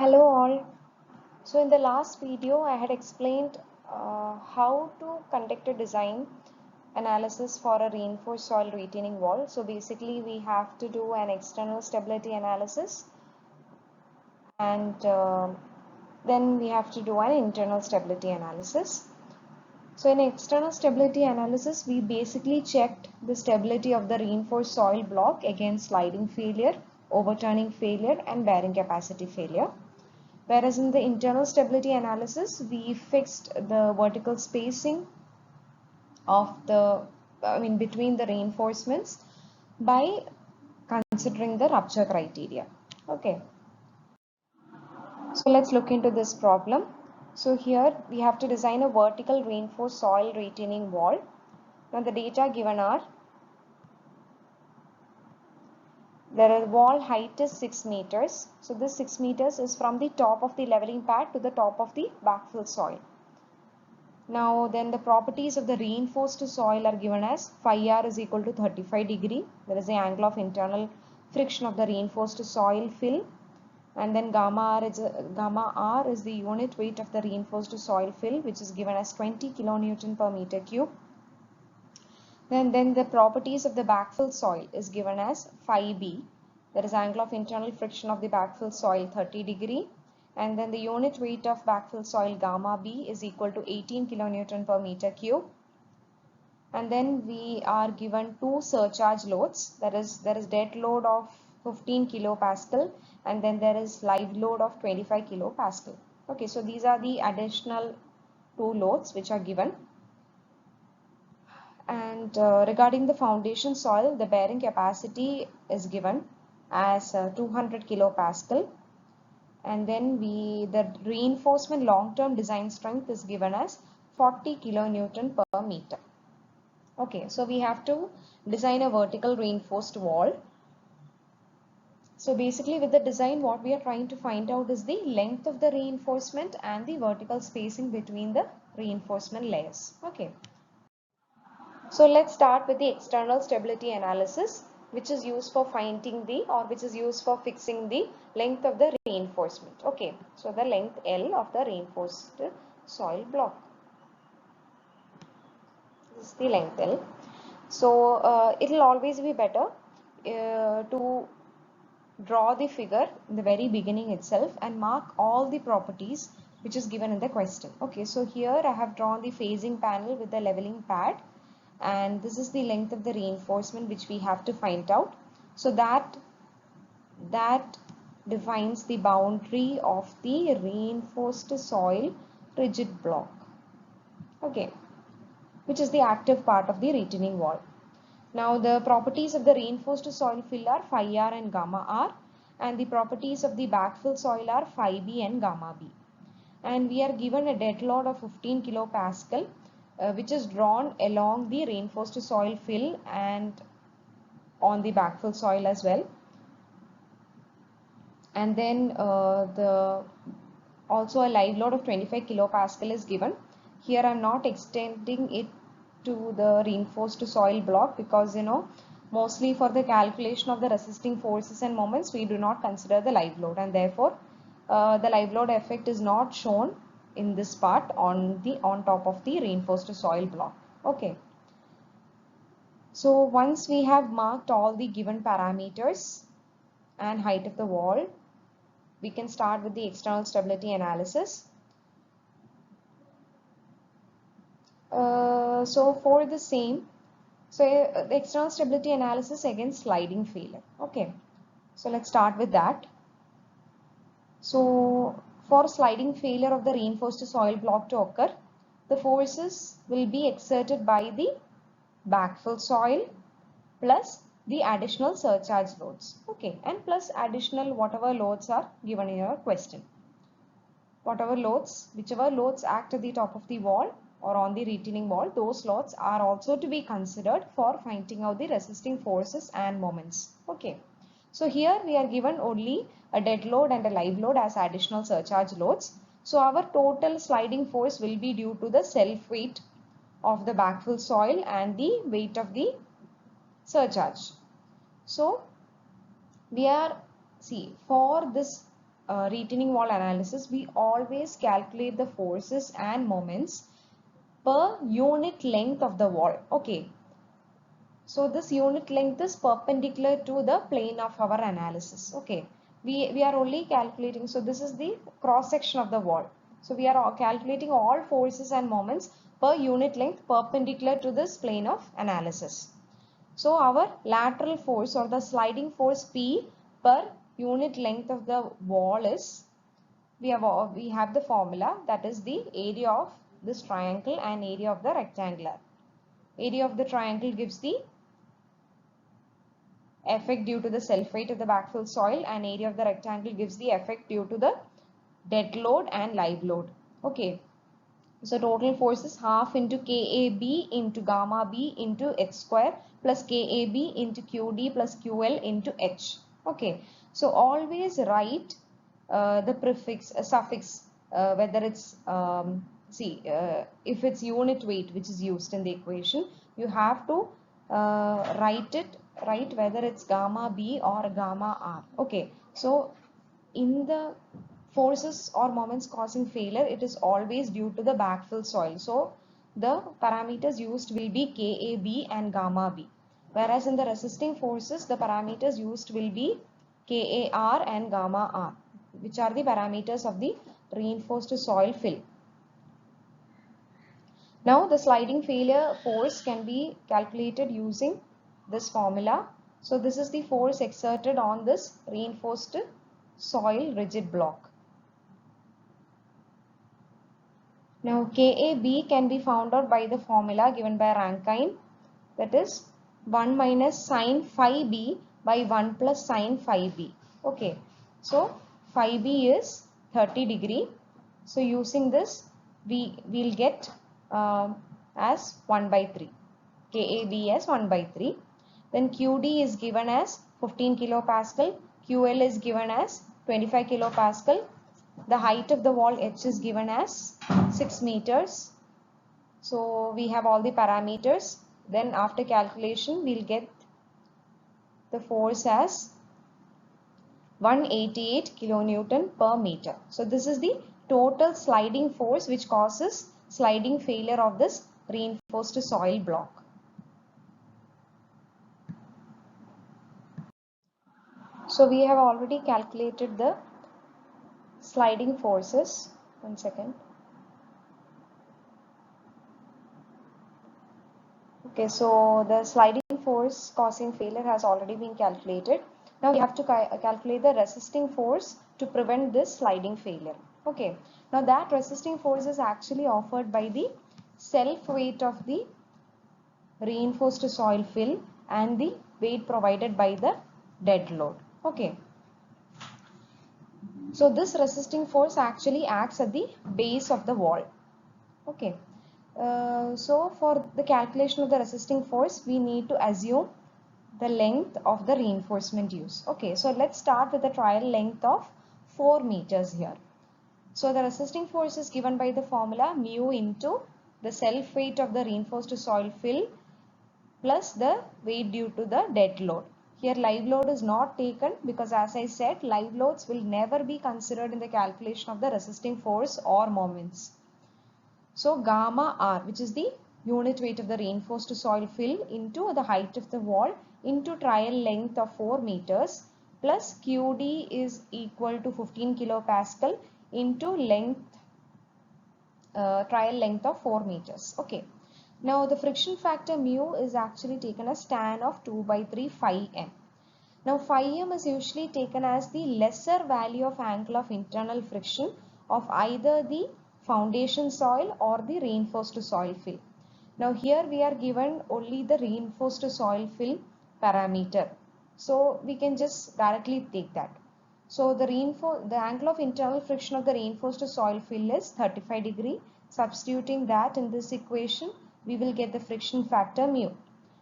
Hello all. So in the last video I had explained how to conduct a design analysis for a reinforced soil retaining wall. So basically we have to do an external stability analysis and then we have to do an internal stability analysis. So in external stability analysis we basically checked the stability of the reinforced soil block against sliding failure, overturning failure and bearing capacity failure. Whereas in the internal stability analysis, we fixed the vertical spacing of between the reinforcements by considering the rupture criteria. Okay. So let's look into this problem. So here we have to design a vertical reinforced soil retaining wall. Now the data given are the wall height is 6 meters. So this 6 meters is from the top of the leveling pad to the top of the backfill soil. Now then the properties of the reinforced soil are given as phi r is equal to 35 degree. There is the angle of internal friction of the reinforced soil fill, and then gamma r is the unit weight of the reinforced soil fill, which is given as 20 kilonewton per meter cube. Then the properties of the backfill soil is given as phi b. There is angle of internal friction of the backfill soil 30 degree. And then the unit weight of backfill soil gamma B is equal to 18 kilonewton per meter cube. And then we are given two surcharge loads. There is dead load of 15 kilopascal and then there is live load of 25 kilopascal. Okay, so these are the additional two loads which are given. And regarding the foundation soil, the bearing capacity is given as 200 kilopascal. And then the reinforcement long-term design strength is given as 40 kilonewton per meter. Okay, so we have to design a vertical reinforced wall. So basically with the design, what we are trying to find out is the length of the reinforcement and the vertical spacing between the reinforcement layers. Okay. So let's start with the external stability analysis, which is used for finding which is used for fixing the length of the reinforcement. Okay, so the length L of the reinforced soil block. This is the length L. So it will always be better to draw the figure in the very beginning itself and mark all the properties which is given in the question. Okay, so here I have drawn the phasing panel with the leveling pad. And this is the length of the reinforcement which we have to find out. So that defines the boundary of the reinforced soil rigid block, okay, which is the active part of the retaining wall. Now the properties of the reinforced soil fill are phi r and gamma r, and the properties of the backfill soil are phi b and gamma b. And we are given a dead load of 15 kilopascal, which is drawn along the reinforced soil fill and on the backfill soil as well. And then also a live load of 25 kilopascal is given. Here I am not extending it to the reinforced soil block because mostly for the calculation of the resisting forces and moments we do not consider the live load, and therefore the live load effect is not shown in this part on top of the reinforced soil block. Okay, so once we have marked all the given parameters and height of the wall, we can start with the external stability analysis. So for the same, the external stability analysis against sliding failure. Okay, so let's start with that. So for sliding failure of the reinforced soil block to occur, the forces will be exerted by the backfill soil plus the additional surcharge loads. Okay, and plus additional whatever loads are given in your question. Whichever loads act at the top of the wall or on the retaining wall, those loads are also to be considered for finding out the resisting forces and moments. Okay. So here we are given only a dead load and a live load as additional surcharge loads. So our total sliding force will be due to the self weight of the backfill soil and the weight of the surcharge. So we are, for this retaining wall analysis, we always calculate the forces and moments per unit length of the wall. Okay, so this unit length is perpendicular to the plane of our analysis. Okay, we are only calculating, so this is the cross section of the wall. So we are calculating all forces and moments per unit length perpendicular to this plane of analysis. So our lateral force or the sliding force P per unit length of the wall is, we have the formula, that is the area of this triangle and area of the rectangular. Area of the triangle gives the effect due to the self weight of the backfill soil, and area of the rectangle gives the effect due to the dead load and live load. Okay, so total force is half into KAB into gamma B into H square plus KAB into QD plus QL into H. Okay, so always write the prefix, suffix, whether it's if it's unit weight which is used in the equation, you have to write whether it's gamma B or gamma R. Okay, so in the forces or moments causing failure, it is always due to the backfill soil. So the parameters used will be KAB and gamma B. Whereas in the resisting forces, the parameters used will be KAR and gamma R, which are the parameters of the reinforced soil fill. Now the sliding failure force can be calculated using this formula. So this is the force exerted on this reinforced soil rigid block. Now KAB can be found out by the formula given by Rankine, that is 1 minus sine phi b by 1 plus sine phi b. Okay, so phi b is 30 degree. So using this we will get as 1 by 3. KAB as 1 by 3. Then QD is given as 15 kilopascal. QL is given as 25 kilopascal. The height of the wall H is given as 6 meters. So we have all the parameters. Then after calculation, we'll get the force as 188 kilonewton per meter. So this is the total sliding force which causes sliding failure of this reinforced soil block. So we have already calculated the sliding forces. One second. Okay, so the sliding force causing failure has already been calculated. Now we have to calculate the resisting force to prevent this sliding failure. Okay, now that resisting force is actually offered by the self weight of the reinforced soil fill and the weight provided by the dead load. Okay, so this resisting force actually acts at the base of the wall. Okay, so for the calculation of the resisting force, we need to assume the length of the reinforcement used. Okay, so let's start with the trial length of 4 meters here. So the resisting force is given by the formula mu into the self weight of the reinforced soil fill plus the weight due to the dead load. Here live load is not taken because, as I said, live loads will never be considered in the calculation of the resisting force or moments. So gamma R, which is the unit weight of the reinforced soil fill into the height of the wall into trial length of 4 meters plus QD is equal to 15 kilopascal into trial length of 4 meters. Okay. Now the friction factor mu is actually taken as tan of 2 by 3 phi m. Now phi m is usually taken as the lesser value of angle of internal friction of either the foundation soil or the reinforced soil fill. Now here we are given only the reinforced soil fill parameter. So we can just directly take that. So the angle of internal friction of the reinforced soil fill is 35 degree. Substituting that in this equation, we will get the friction factor mu.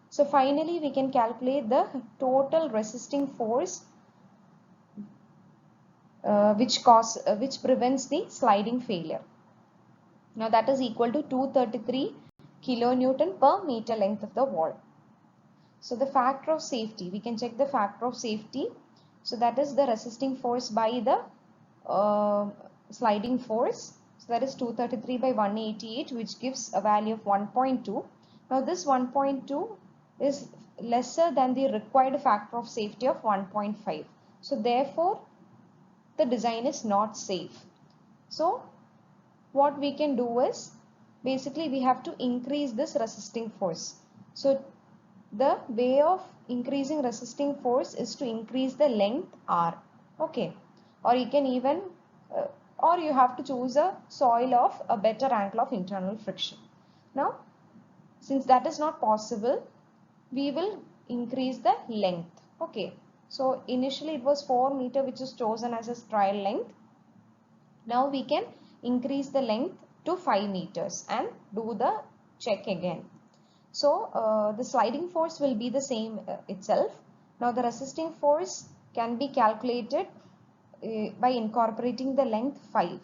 So finally we can calculate the total resisting force which prevents the sliding failure. Now that is equal to 233 kilonewton per meter length of the wall. So the factor of safety, we can check the factor of safety. So that is the resisting force by the sliding force. So that is 233 by 188, which gives a value of 1.2. Now this 1.2 is lesser than the required factor of safety of 1.5. So therefore the design is not safe. So what we can do is basically we have to increase this resisting force. So the way of increasing resisting force is to increase the length R. Okay, or you can even or you have to choose a soil of a better angle of internal friction. Now since that is not possible, we will increase the length. Okay, so initially it was 4 meter which is chosen as a trial length. Now we can increase the length to 5 meters and do the check again. So the sliding force will be the same itself. Now the resisting force can be calculated by incorporating the length 5.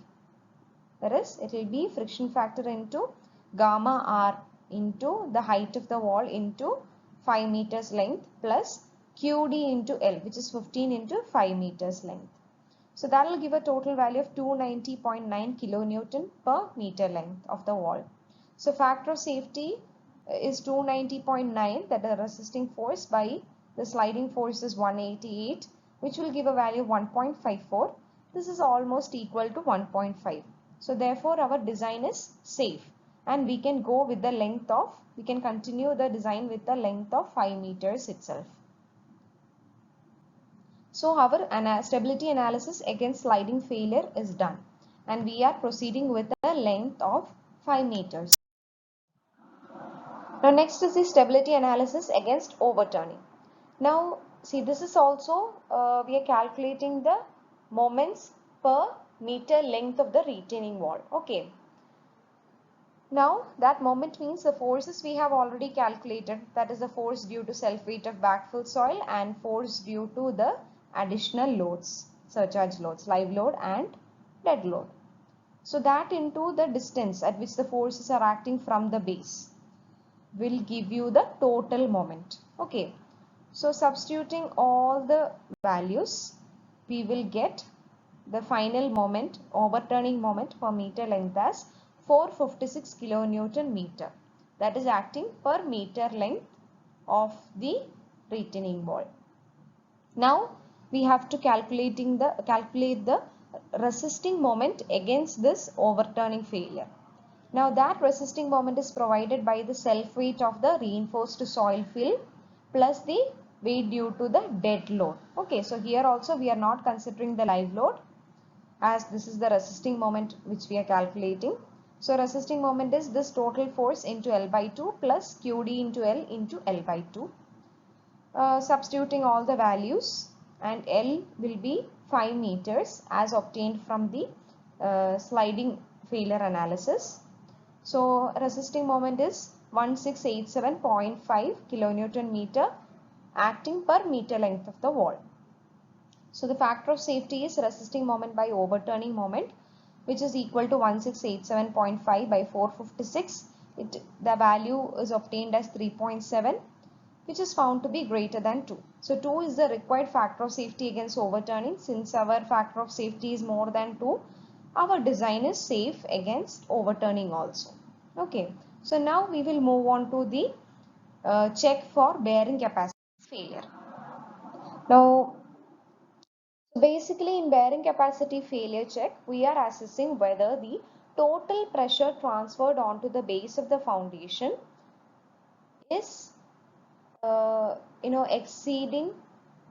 That is, it will be friction factor into gamma R into the height of the wall into 5 meters length plus QD into L, which is 15 into 5 meters length. So that will give a total value of 290.9 kilonewton per meter length of the wall. So factor of safety is 290.9, that is resisting force, by the sliding force is 188, which will give a value of 1.54. This is almost equal to 1.5. So therefore our design is safe and we can go with the length of, we can continue the design with the length of 5 meters itself. So our stability analysis against sliding failure is done and we are proceeding with a length of 5 meters. Now next is the stability analysis against overturning. Now see, this is also we are calculating the moments per meter length of the retaining wall. Okay. Now that moment means the forces we have already calculated, that is the force due to self weight of backfill soil and force due to the additional loads, surcharge loads, live load and dead load. So that into the distance at which the forces are acting from the base will give you the total moment. Okay, so substituting all the values, we will get the final moment, overturning moment per meter length as 456 kilonewton meter, that is acting per meter length of the retaining wall. Now we have to calculate the resisting moment against this overturning failure. Now that resisting moment is provided by the self weight of the reinforced soil fill plus the weight due to the dead load. Okay, so here also we are not considering the live load, as this is the resisting moment which we are calculating. So resisting moment is this total force into L by 2 plus QD into L into L by 2. Substituting all the values, and L will be 5 meters as obtained from the sliding failure analysis. So resisting moment is 1687.5 kilonewton meter acting per meter length of the wall. So the factor of safety is resisting moment by overturning moment, which is equal to 1687.5 by 456. The value is obtained as 3.7, which is found to be greater than 2. So 2 is the required factor of safety against overturning. Since our factor of safety is more than 2, our design is safe against overturning also. Okay, so now we will move on to the check for bearing capacity failure. Now basically in bearing capacity failure check, we are assessing whether the total pressure transferred onto the base of the foundation is exceeding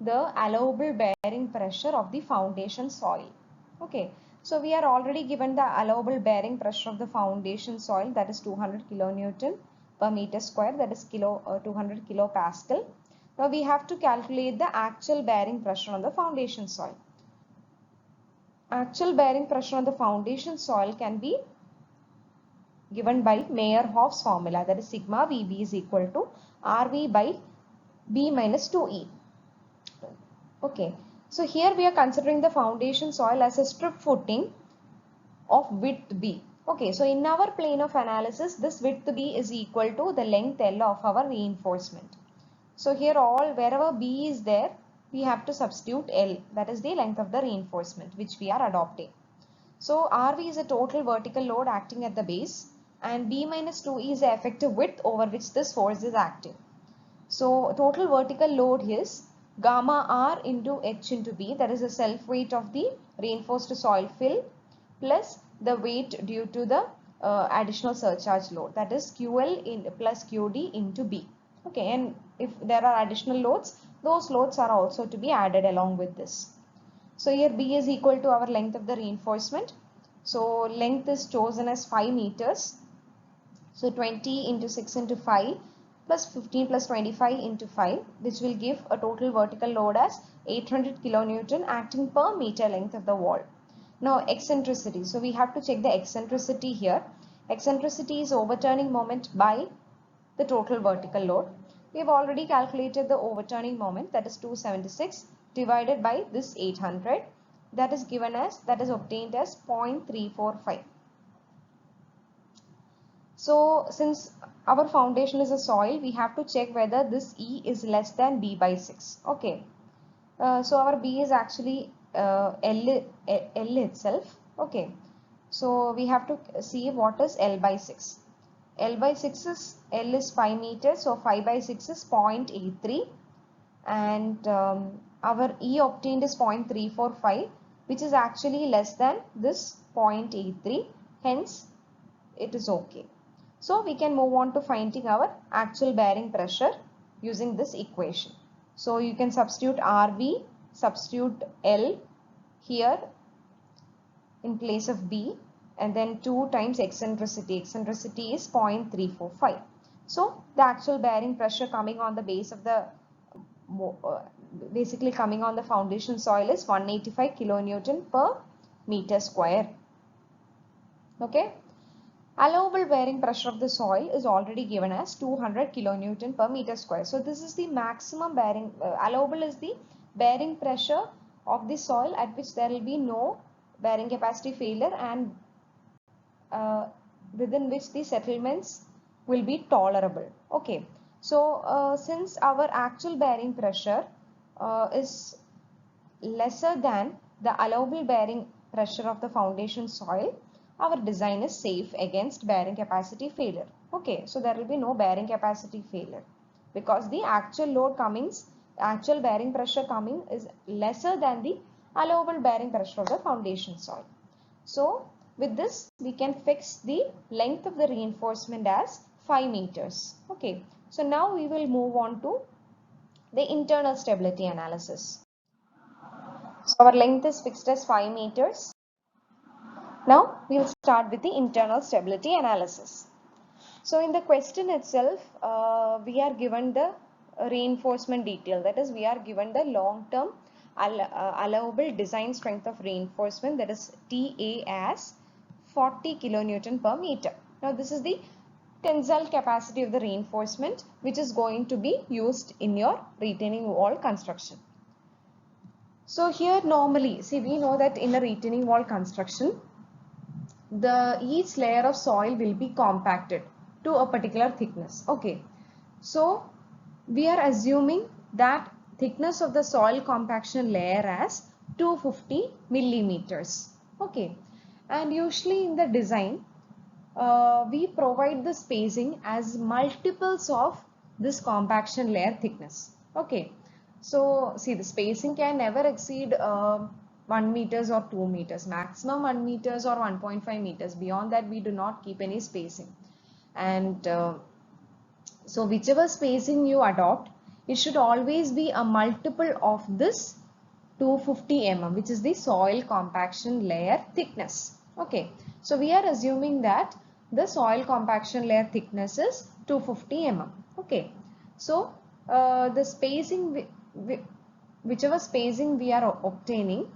the allowable bearing pressure of the foundation soil. Okay, so we are already given the allowable bearing pressure of the foundation soil, that is 200 kilonewton per meter square, that is 200 kilopascal. Now we have to calculate the actual bearing pressure on the foundation soil. Actual bearing pressure on the foundation soil can be given by Meyerhoff's formula, that is sigma Vb is equal to Rv by B minus 2E. Okay, so here we are considering the foundation soil as a strip footing of width B. Okay, so in our plane of analysis, this width B is equal to the length L of our reinforcement. So here wherever B is there, we have to substitute L, that is the length of the reinforcement which we are adopting. So RV is a total vertical load acting at the base, and B minus 2E is the effective width over which this force is acting. So total vertical load is gamma R into H into B, that is the self weight of the reinforced soil fill plus the weight due to the additional surcharge load, that is QL in plus QD into B. Okay, and if there are additional loads, those loads are also to be added along with this. So here B is equal to our length of the reinforcement. So length is chosen as 5 meters. So 20 into 6 into 5 plus 15 plus 25 into 5, which will give a total vertical load as 800 kilonewton acting per meter length of the wall. Now eccentricity. So we have to check the eccentricity here. Eccentricity is overturning moment by the total vertical load. We have already calculated the overturning moment, that is 276 divided by this 800, that is given as, that is obtained as 0.345. So since our foundation is a soil, we have to check whether this E is less than B by 6. Okay. So our B is actually L itself. Okay. So we have to see what is L by 6. L by 6 is, L is 5 meters, so 5 by 6 is 0.83, and our E obtained is 0.345, which is actually less than this 0.83, hence it is okay. So we can move on to finding our actual bearing pressure using this equation. So you can substitute RV, substitute L here in place of B, and then 2 times eccentricity. Eccentricity is 0.345. So the actual bearing pressure coming on the base of the basically coming on the foundation soil is 185 kilonewton per meter square. Okay. Allowable bearing pressure of the soil is already given as 200 kilonewton per meter square. So this is the maximum bearing, allowable is the bearing pressure of the soil at which there will be no bearing capacity failure, and within which the settlements will be tolerable. Okay, so since our actual bearing pressure is lesser than the allowable bearing pressure of the foundation soil, our design is safe against bearing capacity failure. Okay, so there will be no bearing capacity failure because the actual load comings, actual bearing pressure coming is lesser than the allowable bearing pressure of the foundation soil. So with this we can fix the length of the reinforcement as 5 meters. Okay, so now we will move on to the internal stability analysis. So our length is fixed as 5 meters. Now we will start with the internal stability analysis. So in the question itself, we are given the reinforcement detail, that is we are given the long-term allowable design strength of reinforcement, that is TA, as 40 kilonewton per meter. Now this is the tensile capacity of the reinforcement which is going to be used in your retaining wall construction. So here normally, see, we know that in a retaining wall construction, each layer of soil will be compacted to a particular thickness. Okay, so we are assuming that thickness of the soil compaction layer as 250 millimeters. Okay, and usually in the design we provide the spacing as multiples of this compaction layer thickness. Okay, so see, the spacing can never exceed 1 meters or 2 meters, maximum 1 meters or 1.5 meters. Beyond that we do not keep any spacing, and so whichever spacing you adopt, it should always be a multiple of this 250 mm, which is the soil compaction layer thickness. Okay, so we are assuming that the soil compaction layer thickness is 250 mm. Okay, so the spacing, whichever spacing we are obtaining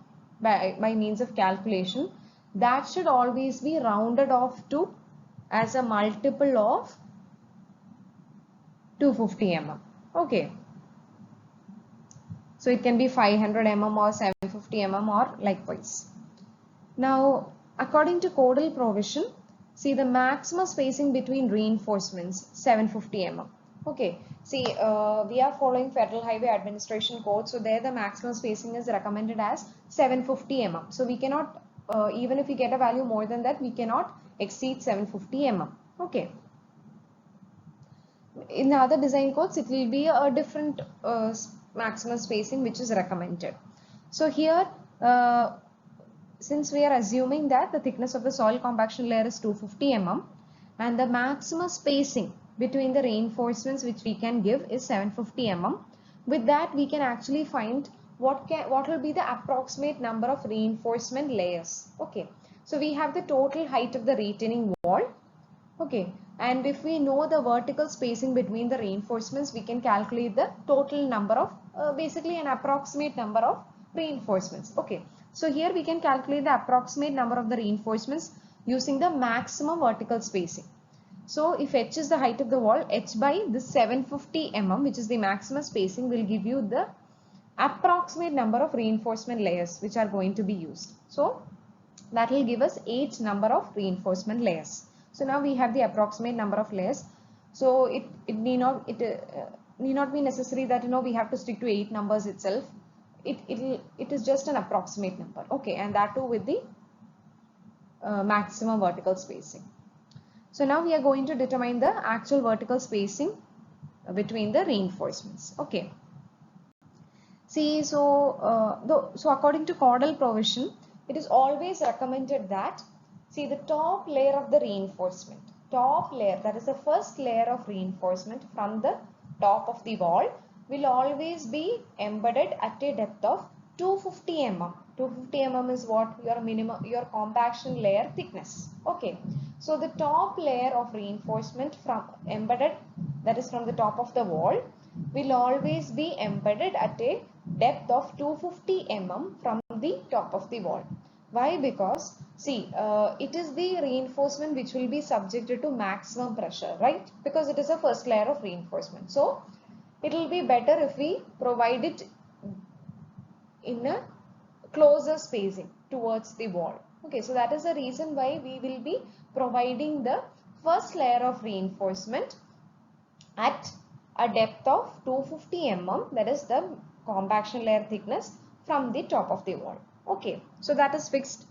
by means of calculation, that should always be rounded off to as a multiple of 250 mm. Okay, so it can be 500 mm or 750 mm or likewise. Now according to codal provision, see, the maximum spacing between reinforcements 750 mm. Okay, See, we are following Federal Highway Administration Code, so there the maximum spacing is recommended as 750 mm. So we cannot, even if we get a value more than that, we cannot exceed 750 mm. Okay. In the other design codes, it will be a different maximum spacing which is recommended. So here, since we are assuming that the thickness of the soil compaction layer is 250 mm and the maximum spacing between the reinforcements which we can give is 750 mm, with that we can actually find what will be the approximate number of reinforcement layers. Okay, so we have the total height of the retaining wall. Okay, and if we know the vertical spacing between the reinforcements, we can calculate the total number of, basically an approximate number of reinforcements. Okay, so here we can calculate the approximate number of the reinforcements using the maximum vertical spacing. So if h is the height of the wall, h by this 750 mm, which is the maximum spacing, will give you the approximate number of reinforcement layers which are going to be used. So that will give us 8 number of reinforcement layers. So now we have the approximate number of layers. So it need not be necessary that we have to stick to 8 numbers itself. It is just an approximate number. Okay, and that too with the maximum vertical spacing. So now we are going to determine the actual vertical spacing between the reinforcements. Okay. See, so according to Cordell provision, it is always recommended that, see, the top layer of the reinforcement, top layer, that is the first layer of reinforcement from the top of the wall, will always be embedded at a depth of 250 mm. 250 mm is what? Your compaction layer thickness. Okay. So the top layer of reinforcement from embedded, that is from the top of the wall, will always be embedded at a depth of 250 mm from the top of the wall. Why? Because see, it is the reinforcement which will be subjected to maximum pressure, right? Because it is a first layer of reinforcement. So it will be better if we provide it in a closer spacing towards the wall. Okay, so that is the reason why we will be providing the first layer of reinforcement at a depth of 250 mm, that is the compaction layer thickness from the top of the wall. Okay, so that is fixed.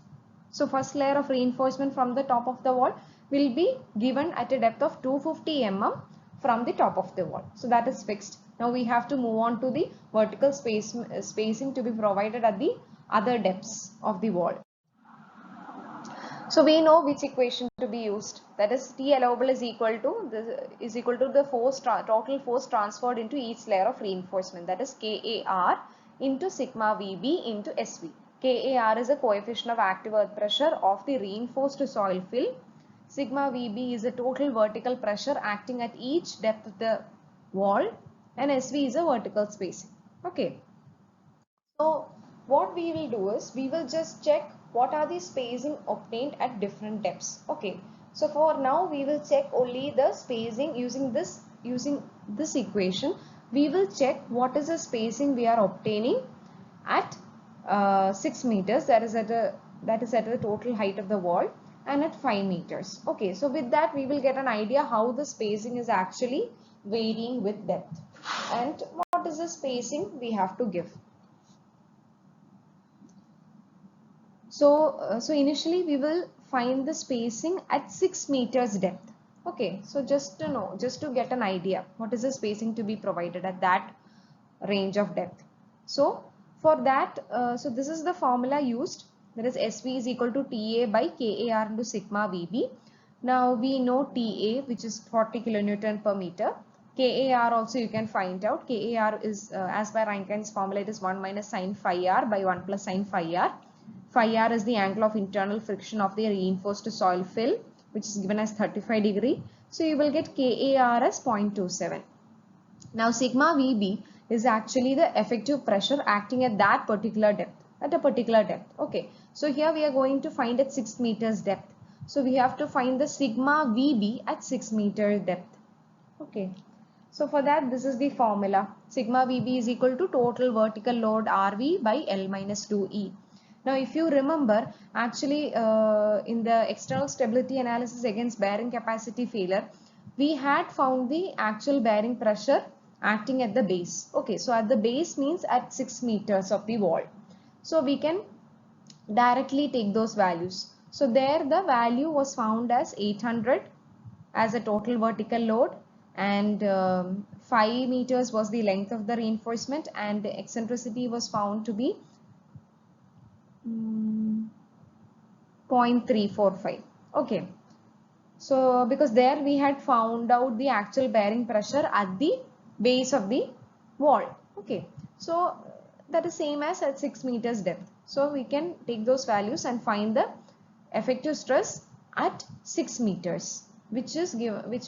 So first layer of reinforcement from the top of the wall will be given at a depth of 250 mm from the top of the wall. So that is fixed. Now we have to move on to the vertical spacing to be provided at the other depths of the wall. So we know which equation to be used. That is, T allowable is equal to the force total force transferred into each layer of reinforcement. That is KAR into sigma VB into SV. KAR is a coefficient of active earth pressure of the reinforced soil fill. Sigma VB is the total vertical pressure acting at each depth of the wall, and SV is a vertical spacing. Okay. So what we will do is we will just check what are the spacing obtained at different depths. Okay. So for now we will check only the spacing using this equation. We will check what is the spacing we are obtaining at 6 meters, that is at the total height of the wall, and at 5 meters. Okay, so with that we will get an idea how the spacing is actually varying with depth and what is the spacing we have to give. So initially we will find the spacing at 6 meters depth. Okay, so just to get an idea what is the spacing to be provided at that range of depth. So for that, so this is the formula used, that is SV is equal to TA by KAR into sigma VB. Now we know TA, which is 40 kilonewton per meter. KAR also you can find out. KAR is as by Rankine's formula, it is 1 minus sine phi r by 1 plus sine phi r. Phi r is the angle of internal friction of the reinforced soil fill, which is given as 35 degree. So you will get KAR as 0.27. Now sigma VB is actually the effective pressure acting at that particular depth, at a particular depth. Okay, so here we are going to find at 6 meters depth. So we have to find the sigma VB at 6 meter depth. Okay, so for that this is the formula. Sigma VB is equal to total vertical load RV by L minus 2E. Now if you remember, actually in the external stability analysis against bearing capacity failure, we had found the actual bearing pressure acting at the base. Okay, so at the base means at 6 meters of the wall. So we can directly take those values. So there the value was found as 800 as a total vertical load, and 5 meters was the length of the reinforcement, and the eccentricity was found to be 0.345. Okay, so because there we had found out the actual bearing pressure at the base of the wall. Okay, so that is same as at 6 meters depth. So we can take those values and find the effective stress at 6 meters, which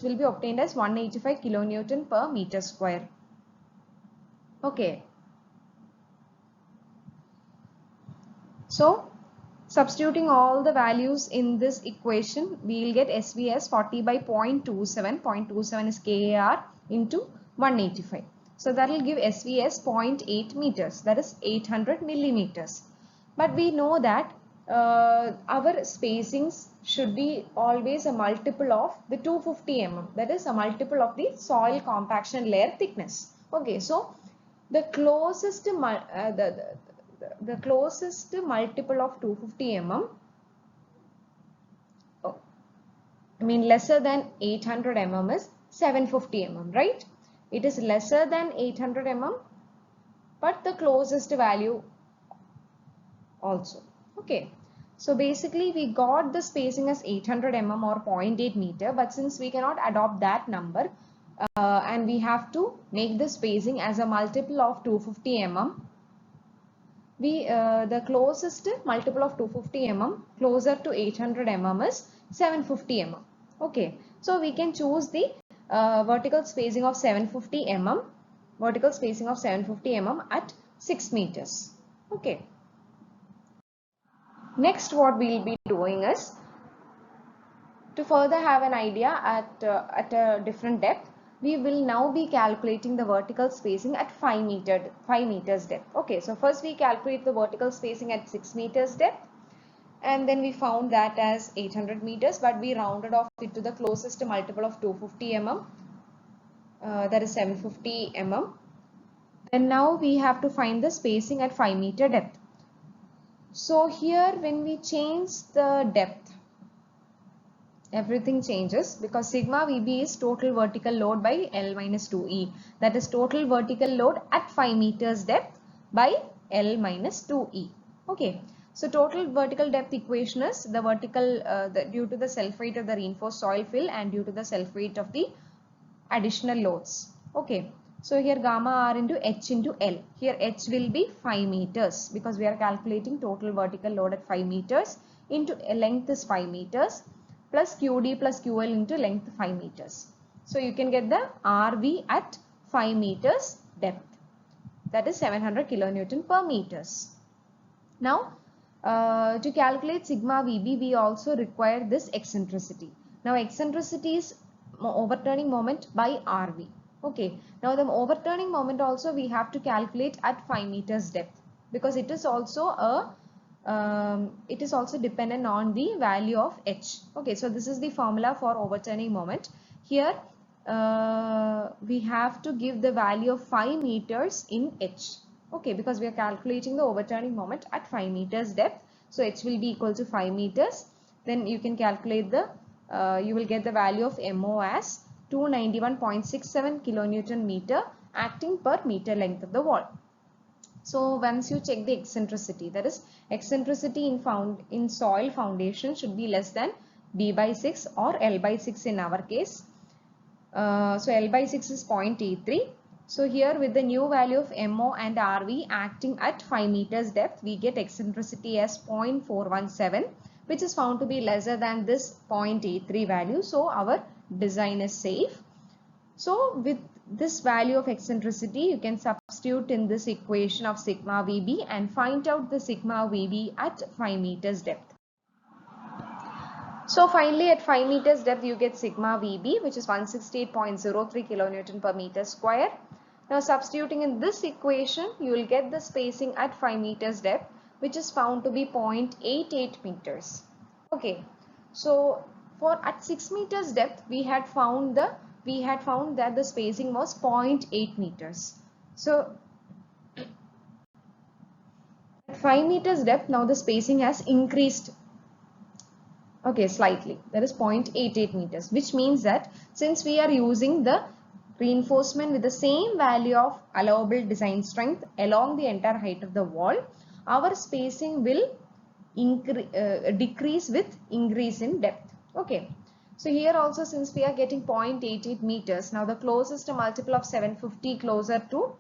will be obtained as 185 kilonewton per meter square. Okay, so substituting all the values in this equation, we will get SV as 40 by 0.27. 0.27 is KAR into 185. So that will give SV as 0.8 meters, that is 800 millimeters. But we know that our spacings should be always a multiple of the 250 mm, that is a multiple of the soil compaction layer thickness. Okay, so the closest the closest multiple of 250 mm, oh, I mean lesser than 800 mm is 750 mm, right? It is lesser than 800 mm, but the closest value also. Okay, so basically we got the spacing as 800 mm or 0.8 meter, but since we cannot adopt that number and we have to make the spacing as a multiple of 250 mm, the closest multiple of 250 mm closer to 800 mm is 750 mm. Okay, so we can choose the vertical spacing of 750 mm, vertical spacing of 750 mm at 6 meters. Okay, next what we will be doing is, to further have an idea at a different depth, we will now be calculating the vertical spacing at 5 meters depth. Okay, so first we calculate the vertical spacing at 6 meters depth, and then we found that as 800 meters, but we rounded off it to the closest multiple of 250 mm, that is 750 mm. And now we have to find the spacing at 5 meter depth. So here when we change the depth, everything changes, because sigma VB is total vertical load by L minus 2E. That is total vertical load at 5 meters depth by L minus 2E. Okay. So total vertical depth equation is the vertical due to the self weight of the reinforced soil fill and due to the self weight of the additional loads. Okay. So here gamma R into H into L. Here H will be 5 meters because we are calculating total vertical load at 5 meters into length is 5 meters plus QD plus QL into length 5 meters. So you can get the RV at 5 meters depth, that is 700 kilonewton per meters. Now to calculate sigma VB, we also require this eccentricity. Now eccentricity is overturning moment by RV. Okay, now the overturning moment also we have to calculate at 5 meters depth, because it is also dependent on the value of H. Okay, so this is the formula for overturning moment. Here we have to give the value of 5 meters in H. Okay, because we are calculating the overturning moment at 5 meters depth. So H will be equal to 5 meters. Then you can calculate the, you will get the value of MO as 291.67 kilonewton meter acting per meter length of the wall. So once you check the eccentricity, that is eccentricity in soil foundation should be less than B by 6 or L by 6 in our case. So L by 6 is 0.83. So here with the new value of MO and RV acting at 5 meters depth, we get eccentricity as 0.417, which is found to be lesser than this 0.83 value. So our design is safe. So with this value of eccentricity, you can substitute in this equation of sigma VB and find out the sigma VB at 5 meters depth. So finally at 5 meters depth you get sigma VB, which is 168.03 kilonewton per meter square. Now substituting in this equation, you will get the spacing at 5 meters depth, which is found to be 0.88 meters. Okay, so for at 6 meters depth we had found the we had found that the spacing was 0.8 meters. So at 5 meters depth, now the spacing has increased, okay, slightly. That is 0.88 meters, which means that since we are using the reinforcement with the same value of allowable design strength along the entire height of the wall, our spacing will decrease with increase in depth. Okay. So here also, since we are getting 0.88 meters, now the closest multiple of 750 closer to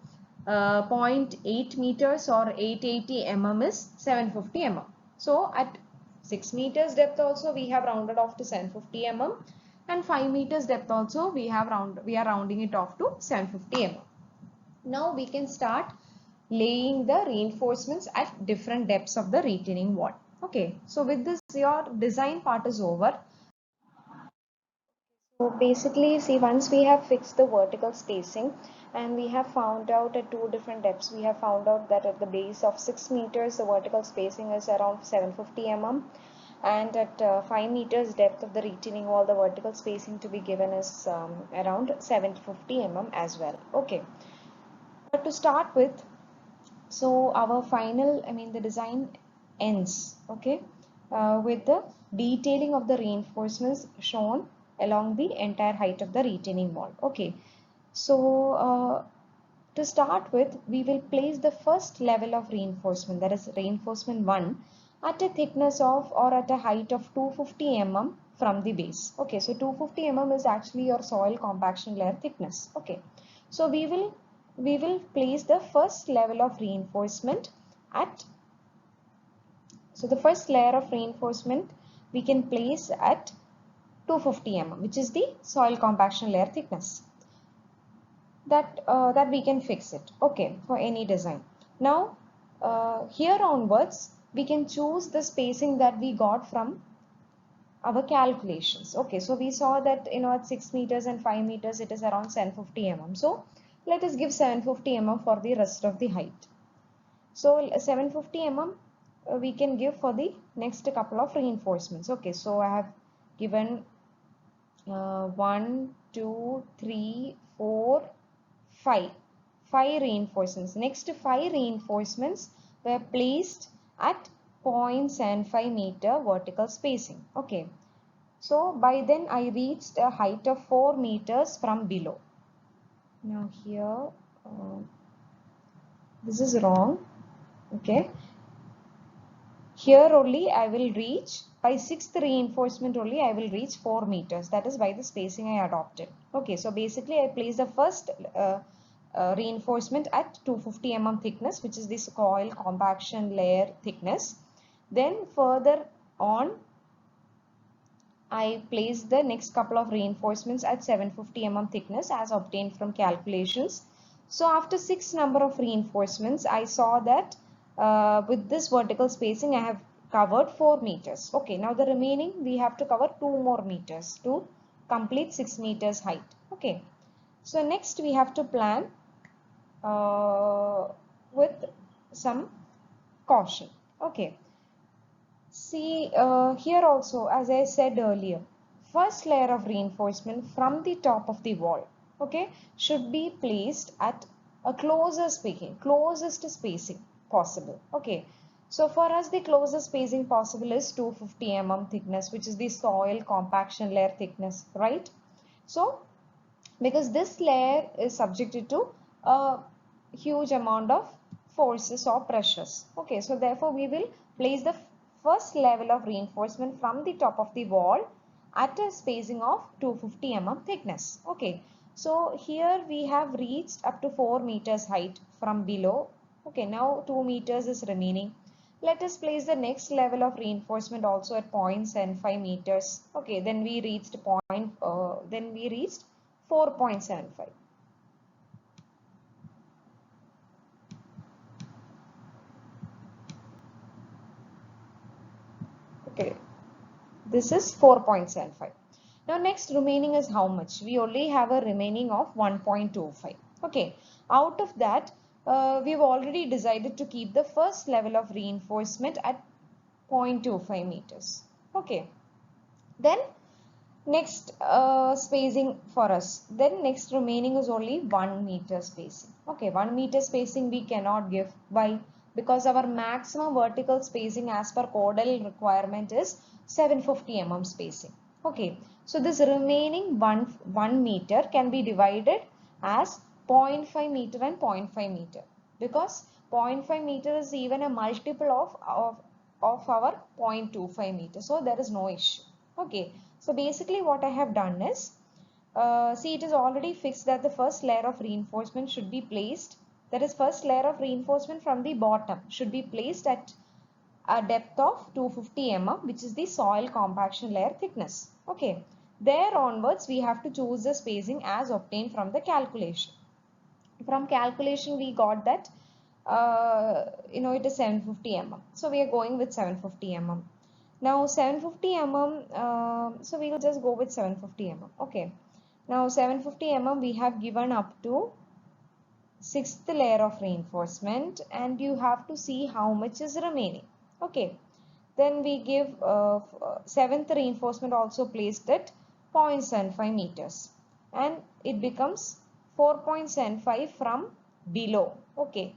0.8 meters or 880 mm is 750 mm. So at 6 meters depth also we have rounded off to 750 mm, and 5 meters depth also we are rounding it off to 750 mm. Now we can start laying the reinforcements at different depths of the retaining wall. Okay, so with this your design part is over. So basically, see, once we have fixed the vertical spacing and we have found out at two different depths, we have found out that at the base of 6 meters the vertical spacing is around 750 mm, and at 5 meters depth of the retaining wall the vertical spacing to be given is around 750 mm as well. Okay, but to start with, so our final, the design ends, okay, with the detailing of the reinforcements shown along the entire height of the retaining wall. Okay, so to start with, we will place the first level of reinforcement, that is reinforcement 1, at a thickness of or at a height of 250 mm from the base. Okay, so 250 mm is actually your soil compaction layer thickness. Okay, so we will place the first level of reinforcement at, so the first layer of reinforcement we can place at 250 mm, which is the soil compaction layer thickness. That we can fix it, okay, for any design. Now here onwards we can choose the spacing that we got from our calculations. Okay, so we saw that at 6 meters and 5 meters it is around 750 mm. So let us give 750 mm for the rest of the height. So 750 mm we can give for the next couple of reinforcements. Okay, so I have given 1, 2, 3, 4, 5 reinforcements. Next 5 reinforcements were placed at 0.75 meter vertical spacing. Okay, so by then I reached a height of 4 meters from below. Now here this is wrong. Okay, here only I will reach, by 6th reinforcement only I will reach 4 meters. That is by the spacing I adopted. Okay, so basically I place the first reinforcement at 250 mm thickness, which is this soil compaction layer thickness. Then further on I place the next couple of reinforcements at 750 mm thickness as obtained from calculations. So after 6 number of reinforcements, I saw that with this vertical spacing I have covered 4 meters. Okay, now the remaining we have to cover 2 more meters to complete 6 meters height. Okay, so next we have to plan with some caution. Okay, see here also, as I said earlier, first layer of reinforcement from the top of the wall, okay, should be placed at a closest spacing possible. Okay, so for us the closest spacing possible is 250 mm thickness, which is the soil compaction layer thickness, right? So because this layer is subjected to a huge amount of forces or pressures. Okay, so therefore we will place the first level of reinforcement from the top of the wall at a spacing of 250 mm thickness. Okay, so here we have reached up to 4 meters height from below. Okay, now 2 meters is remaining. Let us place the next level of reinforcement also at 0.75 meters. Okay, then we reached 4.75. Okay, this is 4.75. Now next remaining is how much? We only have a remaining of 1.25. Okay, out of that we've already decided to keep the first level of reinforcement at 0.25 meters. Okay, then Next spacing for us. Then next remaining is only 1 meter spacing. Okay, 1 meter spacing we cannot give. Why? Because our maximum vertical spacing as per codal requirement is 750 mm spacing. Okay, so this remaining 1 meter can be divided as 0.5 meter and 0.5 meter, because 0.5 meter is even a multiple of our 0.25 meter. So there is no issue. Okay, so basically what I have done is, see, it is already fixed that the first layer of reinforcement should be placed, that is first layer of reinforcement from the bottom should be placed at a depth of 250 mm, which is the soil compaction layer thickness. Okay, there onwards we have to choose the spacing as obtained from the calculation. From calculation we got that it is 750 mm, so we are going with 750 mm. Now 750 mm, so we will just go with 750 mm. Okay, now 750 mm we have given up to 6th layer of reinforcement, and you have to see how much is remaining. Okay, then we give 7th reinforcement also placed at 0.75 meters, and it becomes 4.75 from below. Okay,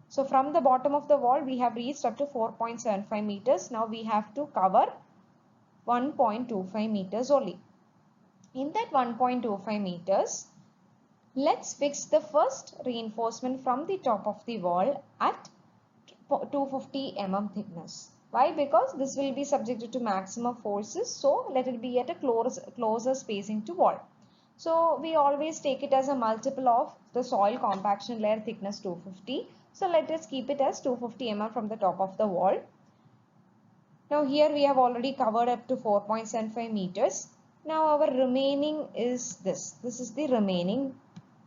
so from the bottom of the wall we have reached up to 4.75 meters. Now we have to cover 1.25 meters only. In that 1.25 meters, let's fix the first reinforcement from the top of the wall at 250 mm thickness. Why? Because this will be subjected to maximum forces, so let it be at a closer spacing to wall. So we always take it as a multiple of the soil compaction layer thickness 250. So let us keep it as 250 mm from the top of the wall. Now here we have already covered up to 4.75 meters. Now our remaining is this. This is the remaining,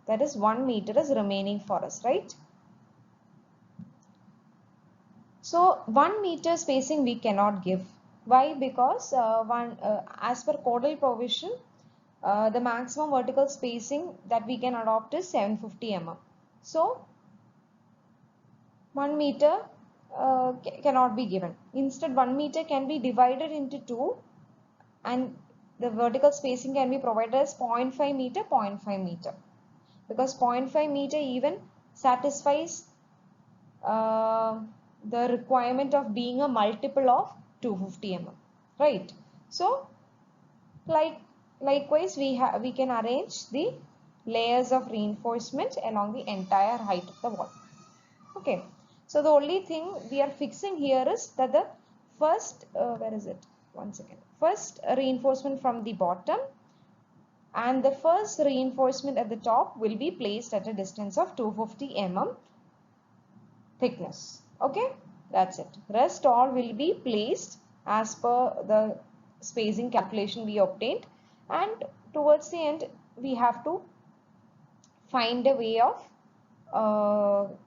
that is 1 meter is remaining for us, right? So 1 meter spacing we cannot give. Why? Because as per codal provision, the maximum vertical spacing that we can adopt is 750 mm. So 1 meter cannot be given. Instead, 1 meter can be divided into 2, and the vertical spacing can be provided as 0.5 meter, 0.5 meter, because 0.5 meter even satisfies the requirement of being a multiple of 250 mm, right? So likewise we can arrange the layers of reinforcement along the entire height of the wall. Okay, so the only thing we are fixing here is that the first where is it, one second, first reinforcement from the bottom and the first reinforcement at the top will be placed at a distance of 250 mm thickness. Okay, that's it. Rest all will be placed as per the spacing calculation we obtained, and towards the end we have to find a way of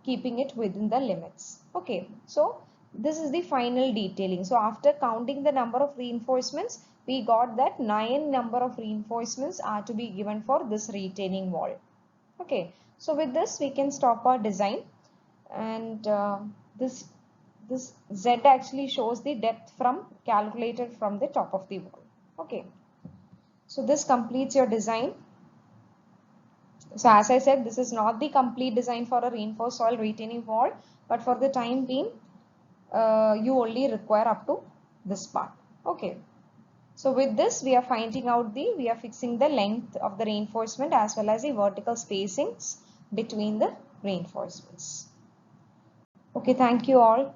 keeping it within the limits. Okay, so this is the final detailing. So after counting the number of reinforcements, we got that 9 number of reinforcements are to be given for this retaining wall. Okay, so with this we can stop our design, and this Z actually shows the depth from calculated from the top of the wall. Okay, so this completes your design. So as I said, this is not the complete design for a reinforced soil retaining wall, but for the time being, you only require up to this part. Okay. So with this, we are fixing the length of the reinforcement as well as the vertical spacings between the reinforcements. Okay, thank you all.